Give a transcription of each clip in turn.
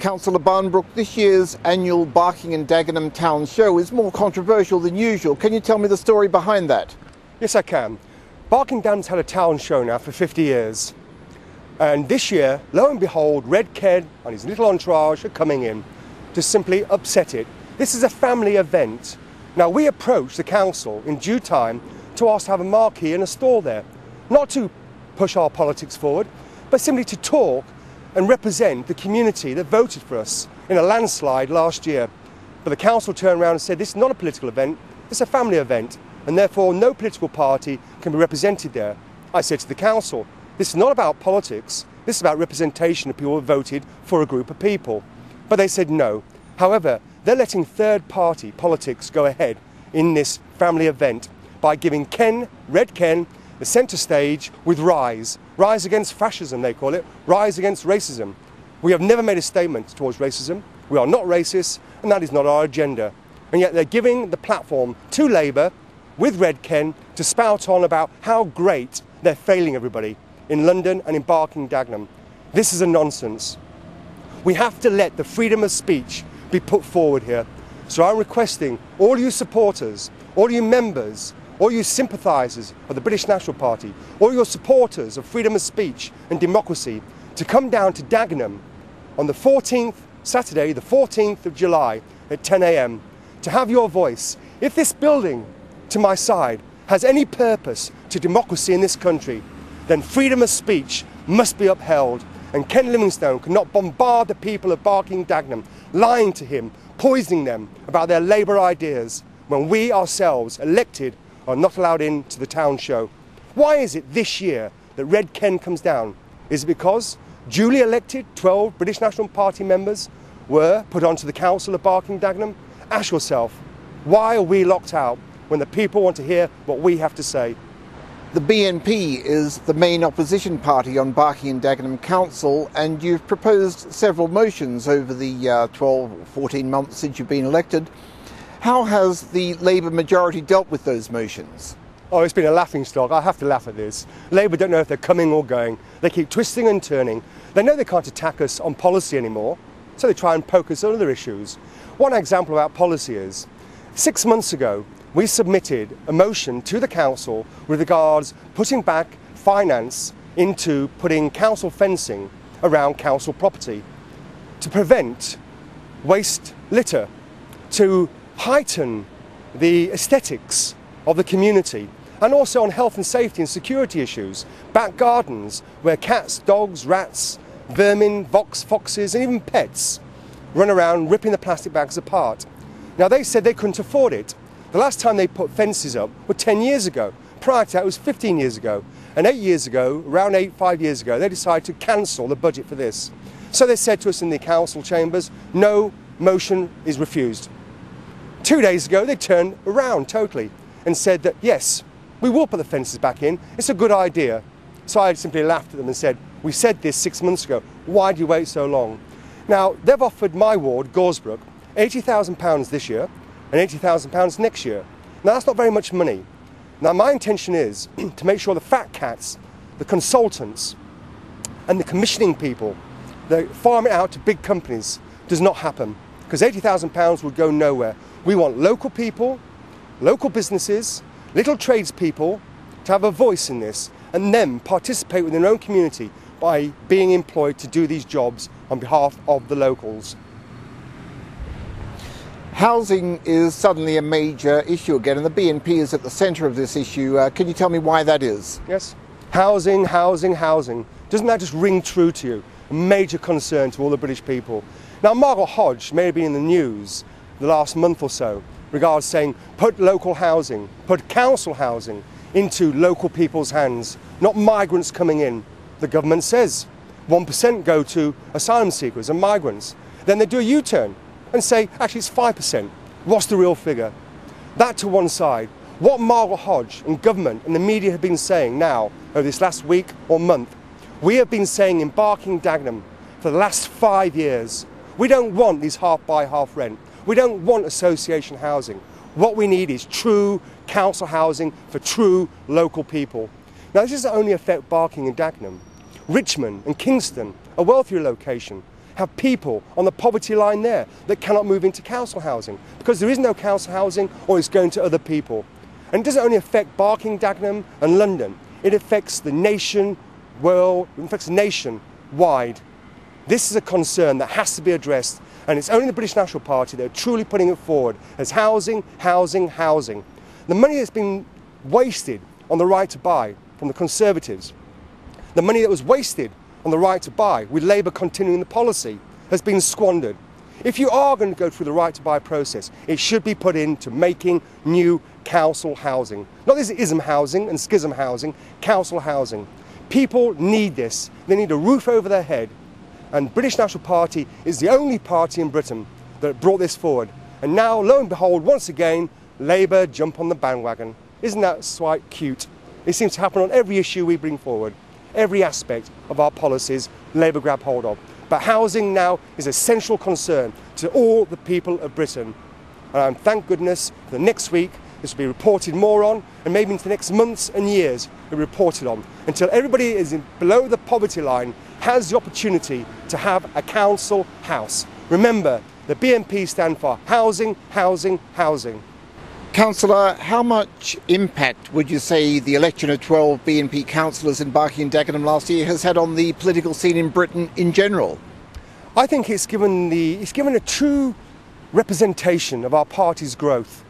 Councillor Barnbrook, this year's annual Barking and Dagenham Town Show is more controversial than usual. Can you tell me the story behind that? Yes, I can. Barking and Dagenham's had a town show now for 50 years. And this year, lo and behold, Red Ken and his little entourage are coming in to simply upset it. This is a family event. Now, we approached the council in due time to ask to have a marquee and a stall there. Not to push our politics forward, but simply to talk and represent the community that voted for us in a landslide last year. But the council turned around and said this is not a political event, it's a family event, and therefore no political party can be represented there. I said to the council, this is not about politics, this is about representation of people who voted for a group of people. But they said no. However, they're letting third-party politics go ahead in this family event by giving Ken, Red Ken, the centre stage with Rise. Rise against fascism, they call it. Rise against racism. We have never made a statement towards racism. We are not racist, and that is not our agenda. And yet they're giving the platform to Labour with Red Ken to spout on about how great they're failing everybody in London and in Barking and Dagenham. This is a nonsense. We have to let the freedom of speech be put forward here. So I'm requesting all you supporters, all you members, all you sympathisers of the British National Party, all your supporters of freedom of speech and democracy to come down to Dagenham on the 14th, Saturday, the 14th of July at 10 a.m. to have your voice. If this building to my side has any purpose to democracy in this country, then freedom of speech must be upheld, and Ken Livingstone cannot bombard the people of Barking and Dagenham, lying to him, poisoning them about their Labour ideas, when we ourselves, elected, are not allowed into the town show. Why is it this year that Red Ken comes down? Is it because duly elected 12 British National Party members were put onto the council of Barking and Dagenham? Ask yourself, why are we locked out when the people want to hear what we have to say? The BNP is the main opposition party on Barking and Dagenham Council, and you've proposed several motions over the 12 or 14 months since you've been elected. How has the Labour majority dealt with those motions? Oh, it's been a laughing stock. I have to laugh at this. Labour don't know if they're coming or going. They keep twisting and turning. They know they can't attack us on policy anymore, so they try and poke us on other issues. One example about policy is, 6 months ago, we submitted a motion to the council with regards putting back finance into putting council fencing around council property to prevent waste litter, to heighten the aesthetics of the community, and also on health and safety and security issues, back gardens where cats, dogs, rats, vermin, foxes and even pets run around ripping the plastic bags apart. Now they said they couldn't afford it. The last time they put fences up was 10 years ago. Prior to that it was 15 years ago. And 8 years ago, around 5 years ago, they decided to cancel the budget for this. So they said to us in the council chambers, no, motion is refused. 2 days ago, they turned around totally and said that, yes, we will put the fences back in. It's a good idea. So I simply laughed at them and said, we said this 6 months ago. Why do you wait so long? Now, they've offered my ward, Goresbrook, £80,000 this year and £80,000 next year. Now, that's not very much money. Now, my intention is to make sure the fat cats, the consultants and the commissioning people, they farm it out to big companies, does not happen, because £80,000 would go nowhere. We want local people, local businesses, little tradespeople to have a voice in this and then participate within their own community by being employed to do these jobs on behalf of the locals. Housing is suddenly a major issue again, and the BNP is at the centre of this issue. Can you tell me why that is? Yes. Housing, housing, housing. Doesn't that just ring true to you? A major concern to all the British people. Now, Margaret Hodge may have been in the news the last month or so regards saying put local housing, put council housing into local people's hands, not migrants coming in. The government says 1% go to asylum seekers and migrants. Then they do a U-turn and say, actually it's 5%. What's the real figure? That to one side. What Margaret Hodge and government and the media have been saying now over this last week or month, we have been saying in Barking and Dagenham for the last 5 years, we don't want these half buy, half rent. We don't want association housing. What we need is true council housing for true local people. Now, this doesn't only affect Barking and Dagenham. Richmond and Kingston, a wealthier location, have people on the poverty line there that cannot move into council housing because there is no council housing or it's going to other people. And it doesn't only affect Barking, Dagenham and London, it affects the nation, world, it affects the nation wide. This is a concern that has to be addressed, and it's only the British National Party that are truly putting it forward as housing, housing, housing. The money that's been wasted on the right to buy from the Conservatives, the money that was wasted on the right to buy with Labour continuing the policy has been squandered. If you are going to go through the right to buy process, it should be put into making new council housing. Not this ism housing and schism housing, council housing. People need this. They need a roof over their head. And British National Party is the only party in Britain that brought this forward. And now, lo and behold, once again, Labour jump on the bandwagon. Isn't that quite cute? It seems to happen on every issue we bring forward. Every aspect of our policies, Labour grab hold of. But housing now is a central concern to all the people of Britain. And thank goodness for next week this will be reported more on, and maybe into the next months and years it'll be reported on, until everybody is below the poverty line has the opportunity to have a council house. Remember, the BNP stand for housing, housing, housing. Councillor, how much impact would you say the election of 12 BNP councillors in Barking and Dagenham last year has had on the political scene in Britain in general? I think it's given a true representation of our party's growth.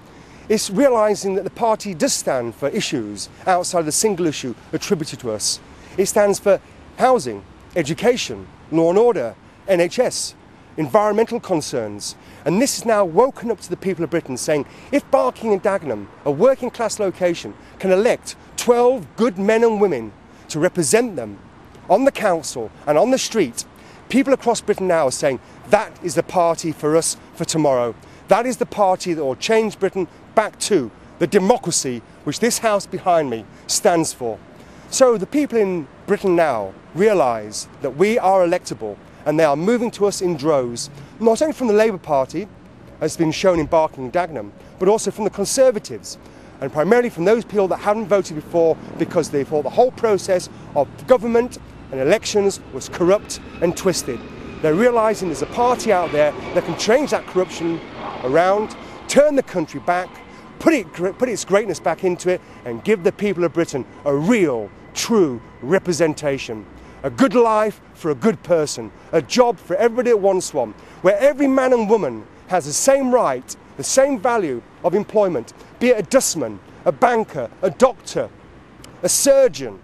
It's realising that the party does stand for issues outside of the single issue attributed to us. It stands for housing, education, law and order, NHS, environmental concerns. And this is now woken up to the people of Britain, saying if Barking and Dagenham, a working class location, can elect 12 good men and women to represent them on the council and on the street, people across Britain now are saying that is the party for us for tomorrow. That is the party that will change Britain back to the democracy which this house behind me stands for. So the people in Britain now realise that we are electable, and they are moving to us in droves, not only from the Labour Party, as has been shown in Barking and Dagenham, but also from the Conservatives, and primarily from those people that haven't voted before because they thought the whole process of government and elections was corrupt and twisted. They're realising there's a party out there that can change that corruption around, turn the country back, put its greatness back into it, and give the people of Britain a real, true representation. A good life for a good person, a job for everybody that wants one, where every man and woman has the same right, the same value of employment, be it a dustman, a banker, a doctor, a surgeon,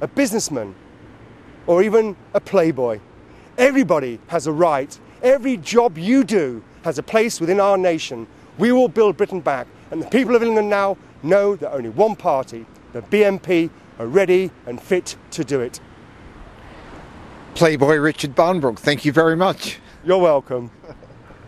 a businessman, or even a playboy. Everybody has a right. Every job you do has a place within our nation. We will build Britain back, and the people of England now know that only one party, the BNP, are ready and fit to do it. Playboy Richard Barnbrook, thank you very much. You're welcome.